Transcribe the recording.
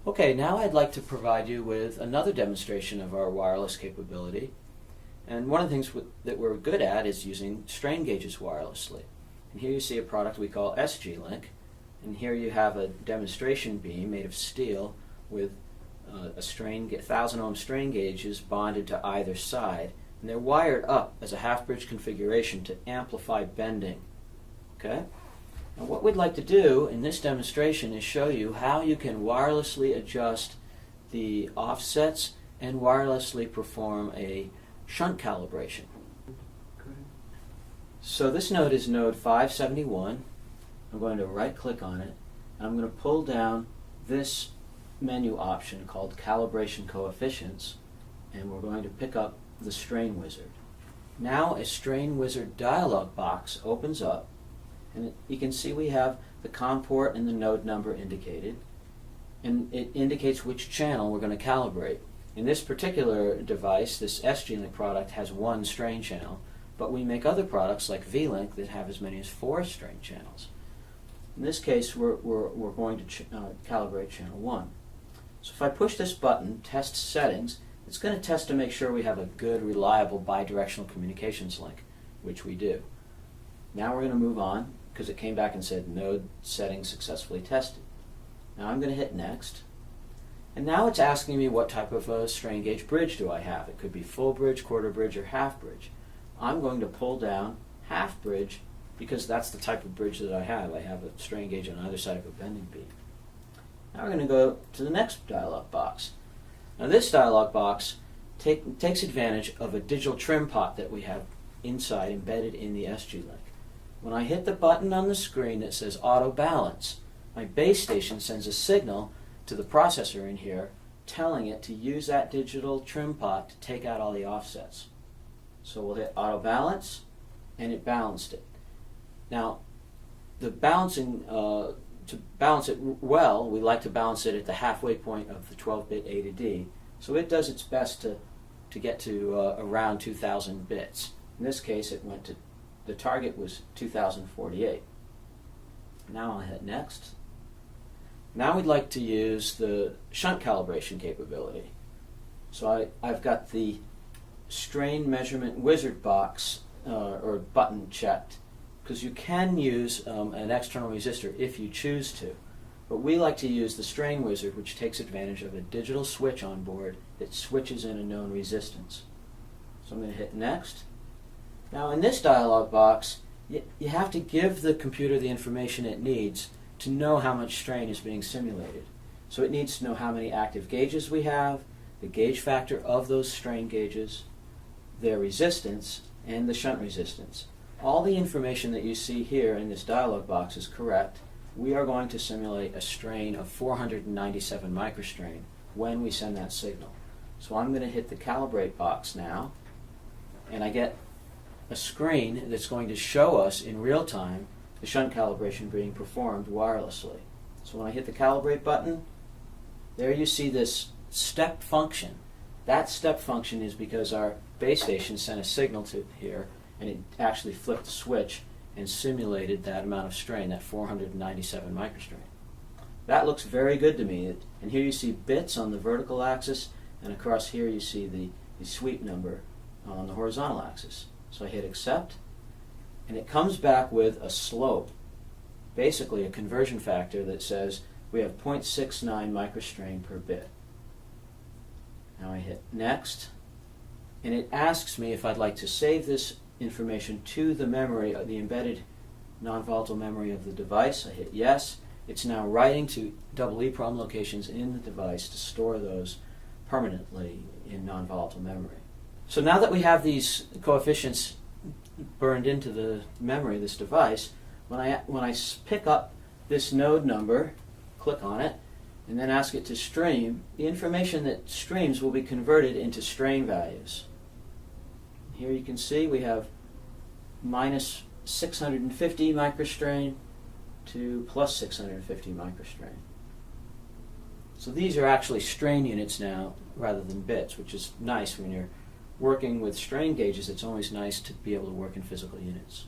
Okay, now I'd like to provide you with another demonstration of our wireless capability. And one of the things that we're good at is using strain gauges wirelessly. And here you see a product we call SG-Link. And here you have a demonstration beam made of steel with 1,000 ohm strain gauges bonded to either side. And they're wired up as a half-bridge configuration to amplify bending. Okay? Now what we'd like to do in this demonstration is show you how you can wirelessly adjust the offsets and wirelessly perform a shunt calibration. So this node is node 571. I'm going to right click on it and I'm going to pull down this menu option called Calibration Coefficients, and we're going to pick up the Strain Wizard. Now a Strain Wizard dialog box opens up, and you can see we have the COM port and the node number indicated, and it indicates which channel we're going to calibrate. In this particular device, this SG-Link product has one strain channel, but we make other products like V-Link that have as many as 4 strain channels. In this case, we're going to calibrate channel 1. So if I push this button, Test Settings, it's going to test to make sure we have a good, reliable bidirectional communications link, which we do. Now we're going to move on, because it came back and said node settings successfully tested. Now I'm going to hit Next. And now it's asking me what type of a strain gauge bridge do I have. It could be full bridge, quarter bridge, or half bridge. I'm going to pull down half bridge because that's the type of bridge that I have. I have a strain gauge on either side of a bending beam. Now we're going to go to the next dialog box. Now this dialog box takes advantage of a digital trim pot that we have inside embedded in the SG-Link. When I hit the button on the screen that says Auto Balance, my base station sends a signal to the processor in here telling it to use that digital trim pot to take out all the offsets. So we'll hit Auto Balance, and it balanced it. Now, the balancing, to balance it well, we like to balance it at the halfway point of the 12-bit A to D. So it does its best to get to around 2,000 bits. In this case, it went to, the target was 2,048. Now I'll hit Next. Now we'd like to use the shunt calibration capability. So I've got the strain measurement wizard box or button checked, because you can use an external resistor if you choose to. But we like to use the strain wizard, which takes advantage of a digital switch on board that switches in a known resistance. So I'm going to hit Next. Now in this dialog box, you have to give the computer the information it needs to know how much strain is being simulated. So it needs to know how many active gauges we have, the gauge factor of those strain gauges, their resistance, and the shunt resistance. All the information that you see here in this dialog box is correct. We are going to simulate a strain of 497 microstrain when we send that signal. So I'm going to hit the Calibrate box now, and I get a screen that's going to show us in real time the shunt calibration being performed wirelessly. So when I hit the Calibrate button, there you see this step function. That step function is because our base station sent a signal to here, and it actually flipped the switch and simulated that amount of strain, that 497 microstrain. That looks very good to me. And here you see bits on the vertical axis, and across here you see the sweep number on the horizontal axis. So I hit Accept, and it comes back with a slope, basically a conversion factor that says we have 0.69 microstrain per bit. Now I hit Next, and it asks me if I'd like to save this information to the memory, the embedded non-volatile memory of the device. I hit Yes. It's now writing to EEPROM locations in the device to store those permanently in non-volatile memory. So now that we have these coefficients burned into the memory of this device, when I pick up this node number, click on it, and then ask it to stream, the information that streams will be converted into strain values. Here you can see we have minus 650 microstrain to plus 650 microstrain. So these are actually strain units now rather than bits, which is nice when you're working with strain gauges. It's always nice to be able to work in physical units.